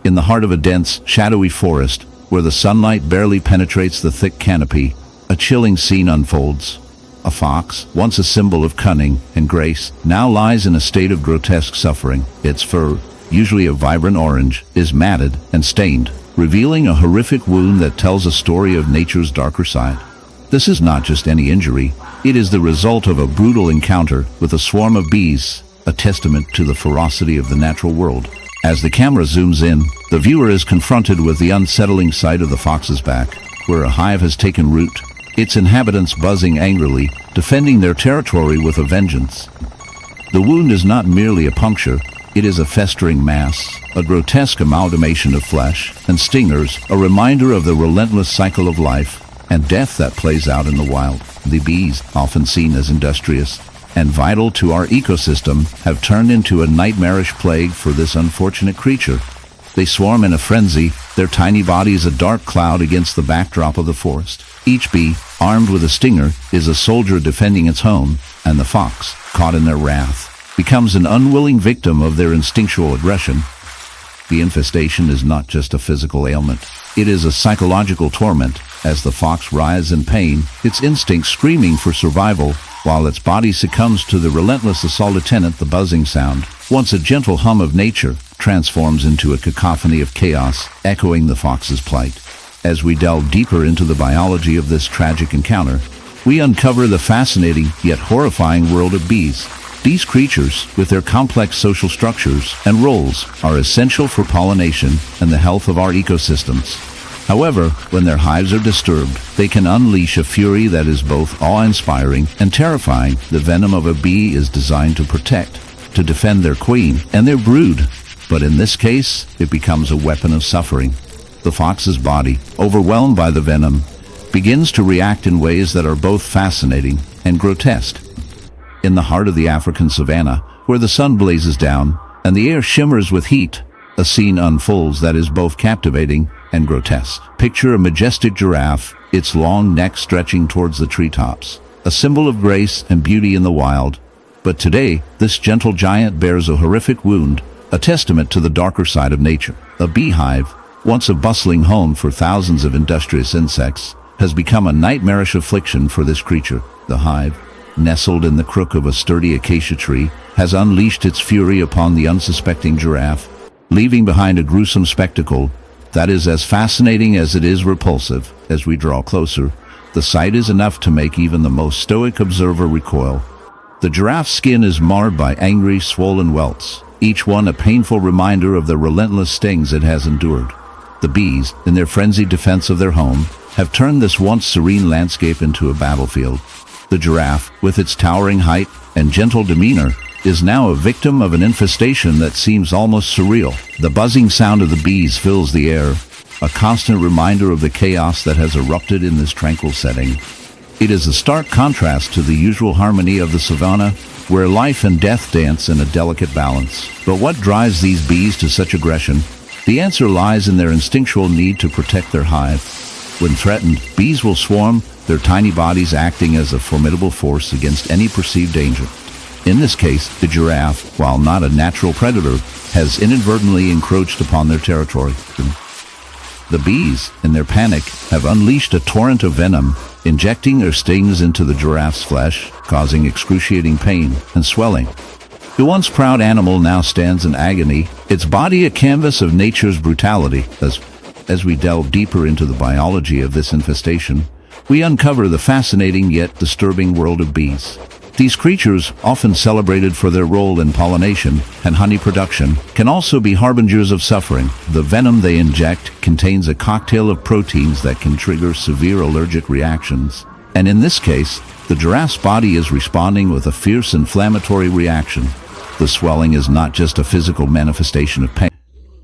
In the heart of a dense, shadowy forest, where the sunlight barely penetrates the thick canopy, a chilling scene unfolds. A fox, once a symbol of cunning and grace, now lies in a state of grotesque suffering. Its fur, usually a vibrant orange, is matted and stained, revealing a horrific wound that tells a story of nature's darker side. This is not just any injury, it is the result of a brutal encounter with a swarm of bees, a testament to the ferocity of the natural world. As the camera zooms in, the viewer is confronted with the unsettling sight of the fox's back, where a hive has taken root, its inhabitants buzzing angrily, defending their territory with a vengeance. The wound is not merely a puncture, it is a festering mass, a grotesque amalgamation of flesh and stingers, a reminder of the relentless cycle of life and death that plays out in the wild. The bees, often seen as industrious and vital to our ecosystem, have turned into a nightmarish plague for this unfortunate creature. They swarm in a frenzy, their tiny bodies a dark cloud against the backdrop of the forest. Each bee, armed with a stinger, is a soldier defending its home, and the fox, caught in their wrath, becomes an unwilling victim of their instinctual aggression. The infestation is not just a physical ailment. It is a psychological torment. As the fox writhes in pain, its instincts screaming for survival, while its body succumbs to the relentless assault. The buzzing sound, once a gentle hum of nature, transforms into a cacophony of chaos, echoing the fox's plight. As we delve deeper into the biology of this tragic encounter, we uncover the fascinating yet horrifying world of bees. These creatures, with their complex social structures and roles, are essential for pollination and the health of our ecosystems. However, when their hives are disturbed, they can unleash a fury that is both awe-inspiring and terrifying. The venom of a bee is designed to protect, to defend their queen and their brood, but in this case, it becomes a weapon of suffering. The fox's body, overwhelmed by the venom, begins to react in ways that are both fascinating and grotesque. In the heart of the African savanna, where the sun blazes down and the air shimmers with heat, a scene unfolds that is both captivating and grotesque. Picture a majestic giraffe, its long neck stretching towards the treetops, a symbol of grace and beauty in the wild. But today, this gentle giant bears a horrific wound, a testament to the darker side of nature. A beehive, once a bustling home for thousands of industrious insects, has become a nightmarish affliction for this creature. The hive, nestled in the crook of a sturdy acacia tree, has unleashed its fury upon the unsuspecting giraffe, leaving behind a gruesome spectacle that is as fascinating as it is repulsive. As we draw closer, the sight is enough to make even the most stoic observer recoil. The giraffe's skin is marred by angry, swollen welts, each one a painful reminder of the relentless stings it has endured. The bees, in their frenzied defense of their home, have turned this once serene landscape into a battlefield. The giraffe, with its towering height and gentle demeanor, is now a victim of an infestation that seems almost surreal. The buzzing sound of the bees fills the air, a constant reminder of the chaos that has erupted in this tranquil setting. It is a stark contrast to the usual harmony of the savanna, where life and death dance in a delicate balance. But what drives these bees to such aggression? The answer lies in their instinctual need to protect their hive. When threatened, bees will swarm, their tiny bodies acting as a formidable force against any perceived danger. In this case, the giraffe, while not a natural predator, has inadvertently encroached upon their territory. The bees, in their panic, have unleashed a torrent of venom, injecting their stings into the giraffe's flesh, causing excruciating pain and swelling. The once proud animal now stands in agony, its body a canvas of nature's brutality. As we delve deeper into the biology of this infestation, we uncover the fascinating yet disturbing world of bees. These creatures, often celebrated for their role in pollination and honey production, can also be harbingers of suffering. The venom they inject contains a cocktail of proteins that can trigger severe allergic reactions. And in this case, the giraffe's body is responding with a fierce inflammatory reaction. The swelling is not just a physical manifestation of pain.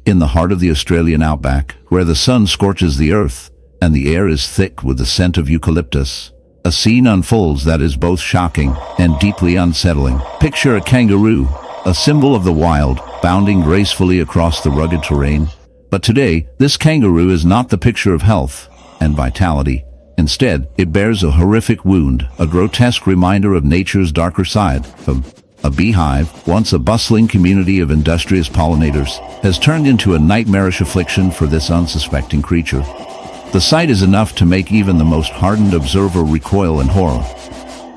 In the heart of the Australian outback, where the sun scorches the earth and the air is thick with the scent of eucalyptus, a scene unfolds that is both shocking and deeply unsettling. Picture a kangaroo, a symbol of the wild, bounding gracefully across the rugged terrain. But today, this kangaroo is not the picture of health and vitality. Instead, it bears a horrific wound, a grotesque reminder of nature's darker side. A beehive, once a bustling community of industrious pollinators, has turned into a nightmarish affliction for this unsuspecting creature. The sight is enough to make even the most hardened observer recoil in horror.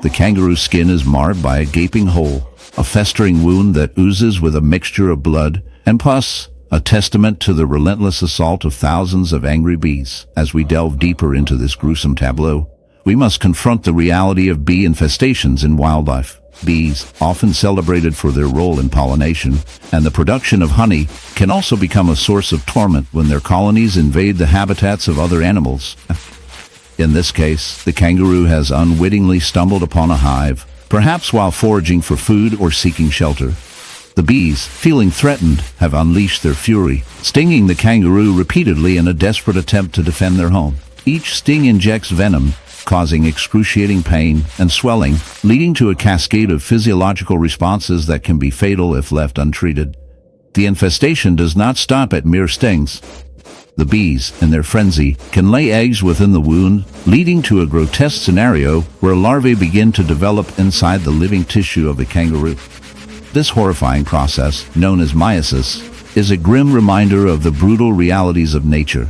The kangaroo's skin is marred by a gaping hole, a festering wound that oozes with a mixture of blood and pus, a testament to the relentless assault of thousands of angry bees. As we delve deeper into this gruesome tableau, we must confront the reality of bee infestations in wildlife. Bees, often celebrated for their role in pollination and the production of honey, can also become a source of torment when their colonies invade the habitats of other animals. In this case, the kangaroo has unwittingly stumbled upon a hive, perhaps while foraging for food or seeking shelter. The bees, feeling threatened, have unleashed their fury, stinging the kangaroo repeatedly in a desperate attempt to defend their home. Each sting injects venom, causing excruciating pain and swelling, leading to a cascade of physiological responses that can be fatal if left untreated. The infestation does not stop at mere stings. The bees, in their frenzy, can lay eggs within the wound, leading to a grotesque scenario where larvae begin to develop inside the living tissue of the kangaroo. This horrifying process, known as meiosis, is a grim reminder of the brutal realities of nature.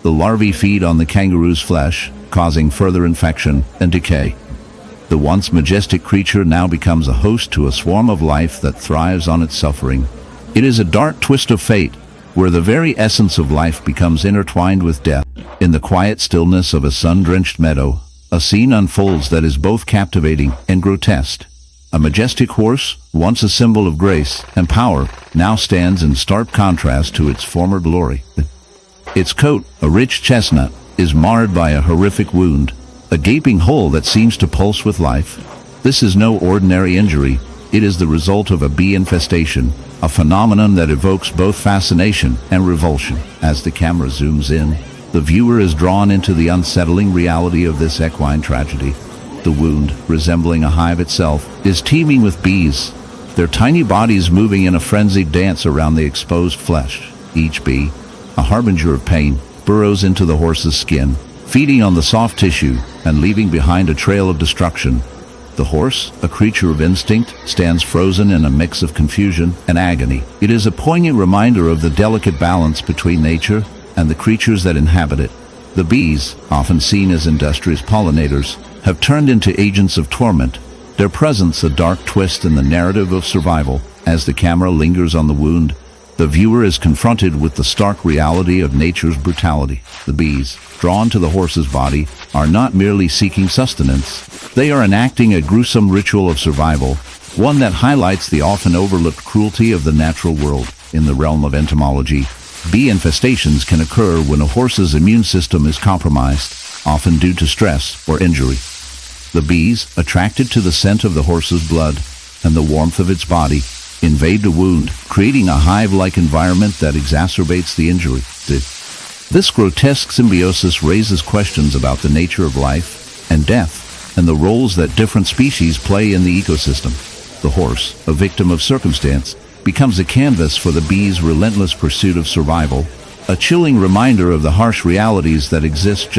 The larvae feed on the kangaroo's flesh, causing further infection and decay. The once majestic creature now becomes a host to a swarm of life that thrives on its suffering. It is a dark twist of fate, where the very essence of life becomes intertwined with death. In the quiet stillness of a sun-drenched meadow, a scene unfolds that is both captivating and grotesque. A majestic horse, once a symbol of grace and power, now stands in stark contrast to its former glory. Its coat, a rich chestnut, is marred by a horrific wound, a gaping hole that seems to pulse with life. This is no ordinary injury. It is the result of a bee infestation, a phenomenon that evokes both fascination and revulsion. As the camera zooms in, the viewer is drawn into the unsettling reality of this equine tragedy. The wound, resembling a hive itself, is teeming with bees, their tiny bodies moving in a frenzied dance around the exposed flesh. Each bee, a harbinger of pain, burrows into the horse's skin, feeding on the soft tissue and leaving behind a trail of destruction. The horse, a creature of instinct, stands frozen in a mix of confusion and agony. It is a poignant reminder of the delicate balance between nature and the creatures that inhabit it. The bees, often seen as industrious pollinators, have turned into agents of torment, their presence a dark twist in the narrative of survival. As the camera lingers on the wound, the viewer is confronted with the stark reality of nature's brutality. The bees, drawn to the horse's body, are not merely seeking sustenance. They are enacting a gruesome ritual of survival, one that highlights the often overlooked cruelty of the natural world. In the realm of entomology, bee infestations can occur when a horse's immune system is compromised, often due to stress or injury. The bees, attracted to the scent of the horse's blood and the warmth of its body, invade the wound, creating a hive-like environment that exacerbates the injury. This grotesque symbiosis raises questions about the nature of life and death and the roles that different species play in the ecosystem. The horse, a victim of circumstance, becomes a canvas for the bee's relentless pursuit of survival, a chilling reminder of the harsh realities that exist just